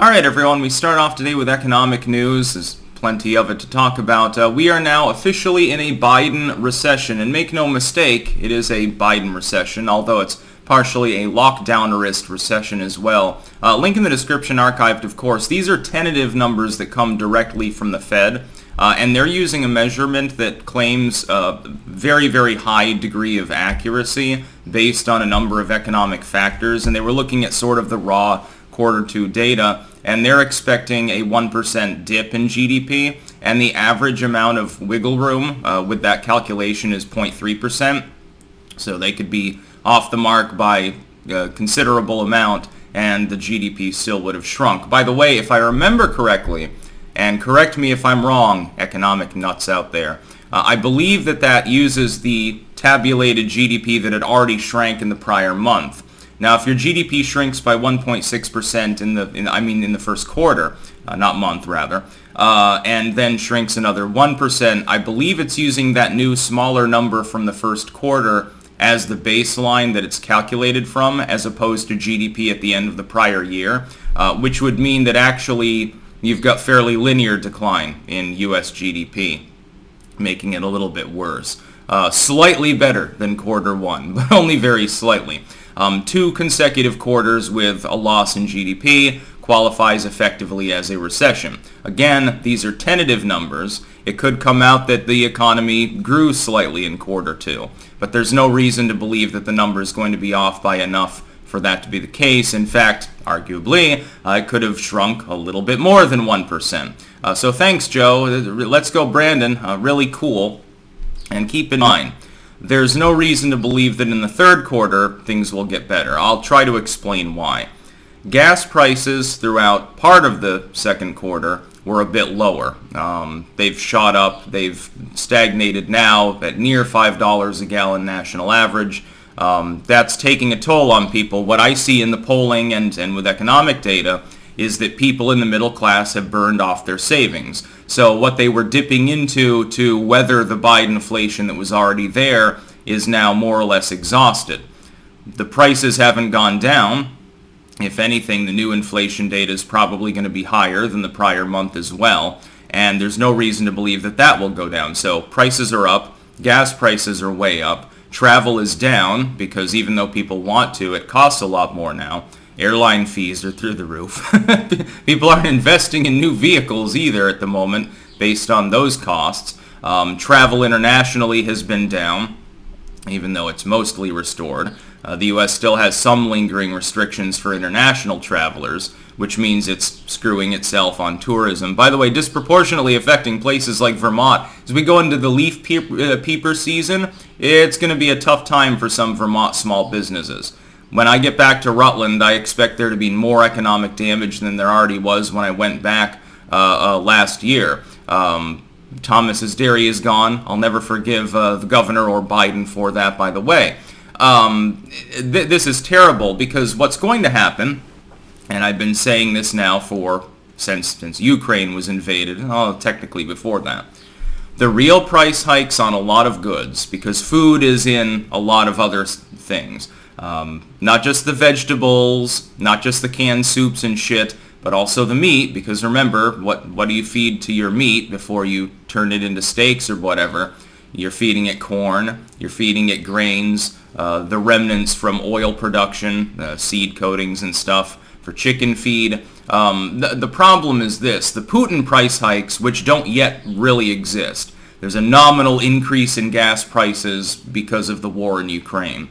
All right, everyone, we start off today with economic news. There's plenty of it to talk about. We are now officially in a Biden recession, and make no mistake, it is a Biden recession, although it's partially a lockdown-erist recession as well. Link in the description, archived, of course. These are tentative numbers that come directly from the Fed, and they're using a measurement that claims a very, very high degree of accuracy based on a number of economic factors, and they were looking at sort of the raw quarter two data, and they're expecting a 1% dip in GDP, and the average amount of wiggle room with that calculation is 0.3%, so they could be off the mark by a considerable amount, and the GDP still would have shrunk. By the way, if I remember correctly, and correct me if I'm wrong, economic nuts out there, I believe that uses the tabulated GDP that had already shrank in the prior month. Now, if your GDP shrinks by 1.6% in the first quarter, not month rather, and then shrinks another 1%, I believe it's using that new smaller number from the first quarter as the baseline that it's calculated from, as opposed to GDP at the end of the prior year, which would mean that actually you've got fairly linear decline in U.S. GDP, making it a little bit worse. Slightly better than quarter one, but only very slightly. 2 consecutive quarters with a loss in GDP qualifies effectively as a recession. Again, these are tentative numbers. It could come out that the economy grew slightly in quarter two, but there's no reason to believe that the number is going to be off by enough for that to be the case. In fact, arguably, it could have shrunk a little bit more than 1%. So thanks, Joe. Let's go, Brandon. Really cool. And keep in mind, there's no reason to believe that in the third quarter things will get better. I'll try to explain why. Gas prices throughout part of the second quarter were a bit lower. They've shot up. They've stagnated now at near $5 a gallon national average. That's taking a toll on people. What I see in the polling and with economic data is that people in the middle class have burned off their savings. So what they were dipping into to weather the Biden inflation that was already there is now more or less exhausted. The prices haven't gone down. If anything, the new inflation data is probably going to be higher than the prior month as well, and there's no reason to believe that will go down. So prices are up, gas prices are way up, travel is down because even though people want to, it costs a lot more now. Airline fees are through the roof. People aren't investing in new vehicles either at the moment based on those costs. Travel internationally has been down, even though it's mostly restored. The U.S. still has some lingering restrictions for international travelers, which means it's screwing itself on tourism. By the way, disproportionately affecting places like Vermont. As we go into the leaf peeper season, it's going to be a tough time for some Vermont small businesses. When I get back to Rutland, I expect there to be more economic damage than there already was when I went back last year. Thomas's Dairy is gone. I'll never forgive the governor or Biden for that, by the way. This is terrible because what's going to happen, and I've been saying this now since Ukraine was invaded, technically before that, the real price hikes on a lot of goods, because food is in a lot of other things. Not just the vegetables, not just the canned soups and shit, but also the meat, because remember, what do you feed to your meat before you turn it into steaks or whatever? You're feeding it corn, you're feeding it grains, the remnants from oil production, seed coatings and stuff for chicken feed. The problem is this, the Putin price hikes, which don't yet really exist. There's a nominal increase in gas prices because of the war in Ukraine.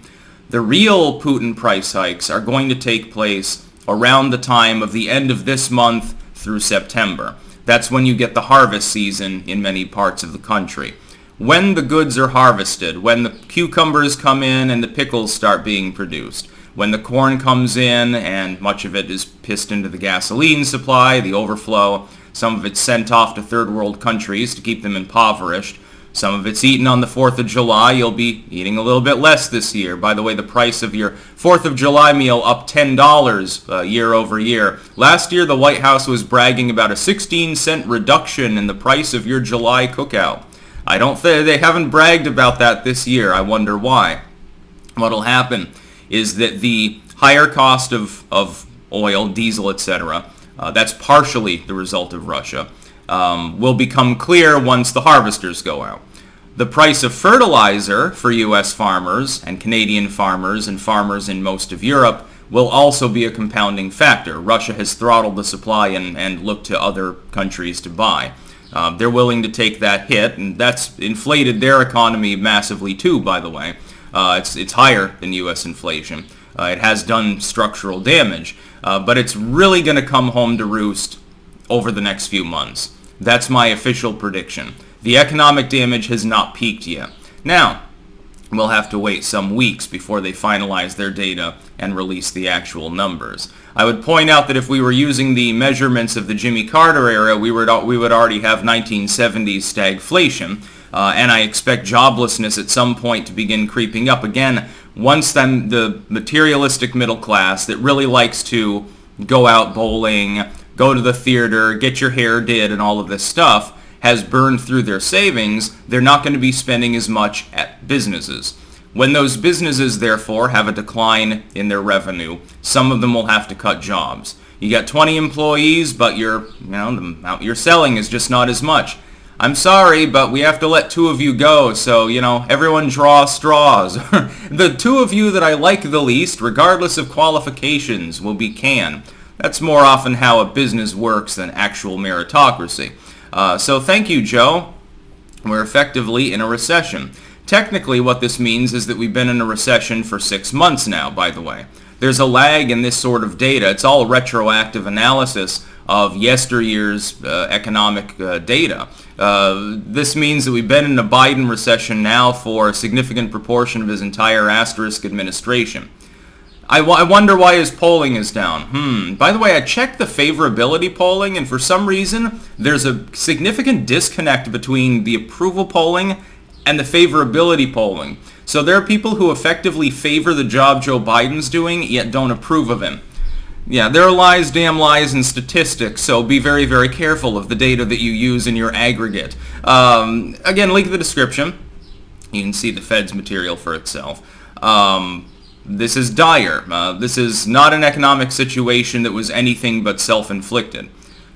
The real Putin price hikes are going to take place around the time of the end of this month through September. That's when you get the harvest season in many parts of the country. When the goods are harvested, when the cucumbers come in and the pickles start being produced, when the corn comes in and much of it is pissed into the gasoline supply, the overflow, some of it's sent off to third world countries to keep them impoverished. Some of it's eaten on the 4th of July. You'll be eating a little bit less this year. By the way, the price of your 4th of July meal up $10 year over year. Last year, the White House was bragging about a 16-cent reduction in the price of your July cookout. They haven't bragged about that this year. I wonder why. What'll happen is that the higher cost of oil, diesel, etc., That's partially the result of Russia. Will become clear once the harvesters go out. The price of fertilizer for U.S. farmers and Canadian farmers and farmers in most of Europe will also be a compounding factor. Russia has throttled the supply and looked to other countries to buy. They're willing to take that hit, and that's inflated their economy massively too, by the way. It's higher than U.S. inflation. It has done structural damage, but it's really going to come home to roost over the next few months. That's my official prediction. The economic damage has not peaked yet. Now, we'll have to wait some weeks before they finalize their data and release the actual numbers. I would point out that if we were using the measurements of the Jimmy Carter era, we would already have 1970s stagflation, and I expect joblessness at some point to begin creeping up again once then the materialistic middle class that really likes to go out bowling, go to the theater, get your hair did, and all of this stuff, has burned through their savings. They're not going to be spending as much at businesses. When those businesses, therefore, have a decline in their revenue, some of them will have to cut jobs. You got 20 employees, but the amount you're selling is just not as much. I'm sorry, but we have to let 2 of you go, so, everyone draw straws. The 2 of you that I like the least, regardless of qualifications, will be canned. That's more often how a business works than actual meritocracy. So thank you, Joe. We're effectively in a recession. Technically, what this means is that we've been in a recession for 6 months now, by the way. There's a lag in this sort of data. It's all retroactive analysis of yesteryear's economic data. This means that we've been in a Biden recession now for a significant proportion of his entire asterisk administration. I wonder why his polling is down. By the way, I checked the favorability polling, and for some reason, there's a significant disconnect between the approval polling and the favorability polling. So there are people who effectively favor the job Joe Biden's doing, yet don't approve of him. Yeah, there are lies, damn lies, and statistics, so be very, very careful of the data that you use in your aggregate. Again, link in the description. You can see the Fed's material for itself. This is dire. This is not an economic situation that was anything but self-inflicted.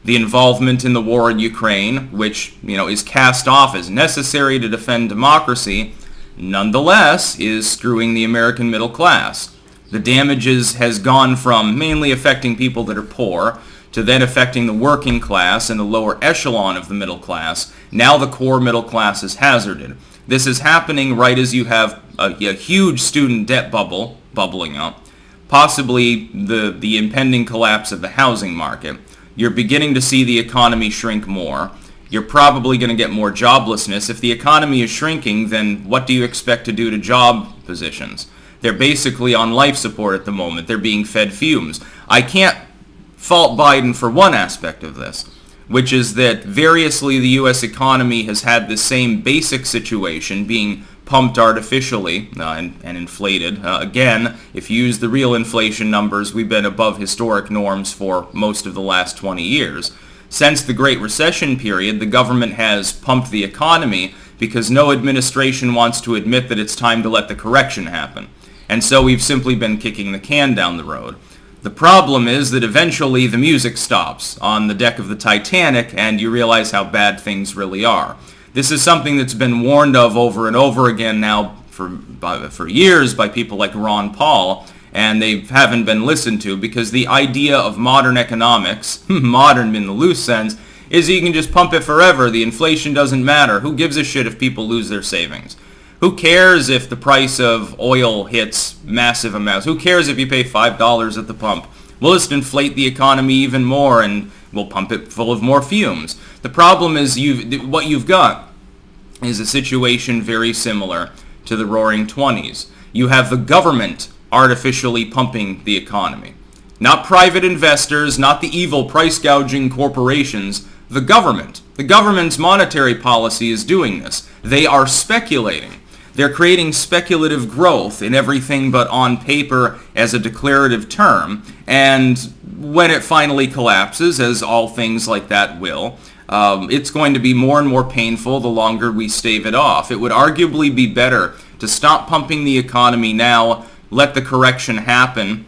The involvement in the war in Ukraine, which, is cast off as necessary to defend democracy, nonetheless is screwing the American middle class. The damages has gone from mainly affecting people that are poor to then affecting the working class and the lower echelon of the middle class. Now the core middle class is hazarded. This is happening right as you have a huge student debt bubble bubbling up, possibly the impending collapse of the housing market. You're beginning to see the economy shrink more. You're probably going to get more joblessness. If the economy is shrinking, then what do you expect to do to job positions? They're basically on life support at the moment. They're being fed fumes. I can't fault Biden for one aspect of this, which is that variously the U.S. economy has had the same basic situation, being pumped artificially and inflated. Again, if you use the real inflation numbers, we've been above historic norms for most of the last 20 years. Since the Great Recession period, the government has pumped the economy because no administration wants to admit that it's time to let the correction happen. And so we've simply been kicking the can down the road. The problem is that eventually the music stops on the deck of the Titanic and you realize how bad things really are. This is something that's been warned of over and over again now for years by people like Ron Paul, and they haven't been listened to because the idea of modern economics, modern in the loose sense, is you can just pump it forever. The inflation doesn't matter. Who gives a shit if people lose their savings? Who cares if the price of oil hits massive amounts? Who cares if you pay $5 at the pump? We'll just inflate the economy even more and we'll pump it full of more fumes. The problem is what you've got is a situation very similar to the Roaring Twenties. You have the government artificially pumping the economy. Not private investors, not the evil price gouging corporations, the government. The government's monetary policy is doing this. They are speculating. They're creating speculative growth in everything but on paper as a declarative term, and when it finally collapses, as all things like that will, it's going to be more and more painful the longer we stave it off. It would arguably be better to stop pumping the economy now, let the correction happen.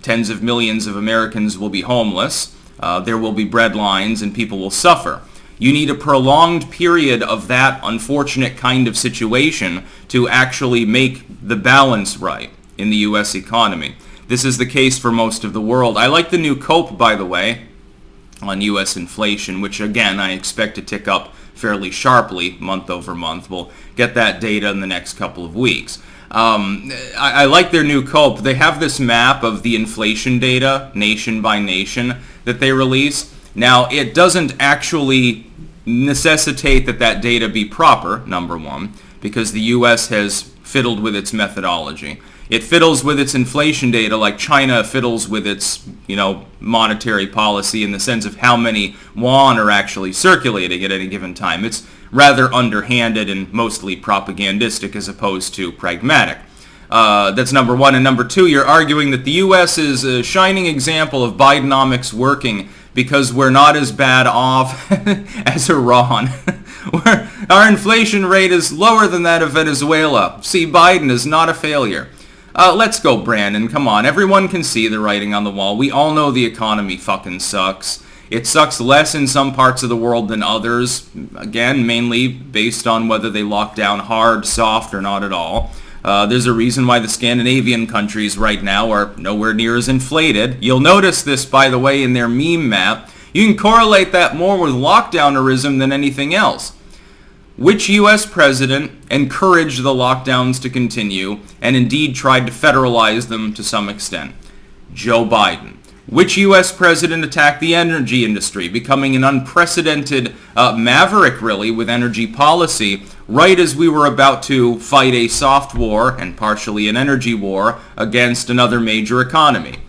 Tens of millions of Americans will be homeless. There will be breadlines and people will suffer. You need a prolonged period of that unfortunate kind of situation to actually make the balance right in the U.S. economy. This is the case for most of the world. I like the new COPE, by the way, on U.S. inflation, which again I expect to tick up fairly sharply month over month. We'll get that data in the next couple of weeks. I like their new COPE. They have this map of the inflation data, nation by nation, that they release. Now, it doesn't actually necessitate that data be proper, number one, because the U.S. has fiddled with its methodology. It fiddles with its inflation data like China fiddles with its, monetary policy in the sense of how many yuan are actually circulating at any given time. It's rather underhanded and mostly propagandistic as opposed to pragmatic. That's number one. And number two, you're arguing that the U.S. is a shining example of Bidenomics working because we're not as bad off as Iran. Our inflation rate is lower than that of Venezuela. See, Biden is not a failure. Let's go, Brandon. Come on. Everyone can see the writing on the wall. We all know the economy fucking sucks. It sucks less in some parts of the world than others. Again, mainly based on whether they lock down hard, soft, or not at all. There's a reason why the Scandinavian countries right now are nowhere near as inflated. You'll notice this, by the way, in their meme map. You can correlate that more with lockdownerism than anything else. Which U.S. president encouraged the lockdowns to continue and indeed tried to federalize them to some extent? Joe Biden. Which U.S. president attacked the energy industry, becoming an unprecedented maverick, really, with energy policy, right as we were about to fight a soft war and partially an energy war against another major economy?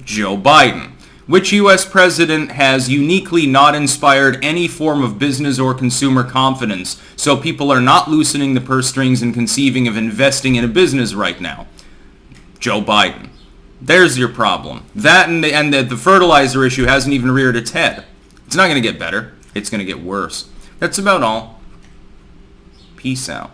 Joe Biden. Which U.S. president has uniquely not inspired any form of business or consumer confidence, so people are not loosening the purse strings and conceiving of investing in a business right now? Joe Biden. There's your problem. That and the fertilizer issue hasn't even reared its head. It's not going to get better. It's going to get worse. That's about all. Peace out.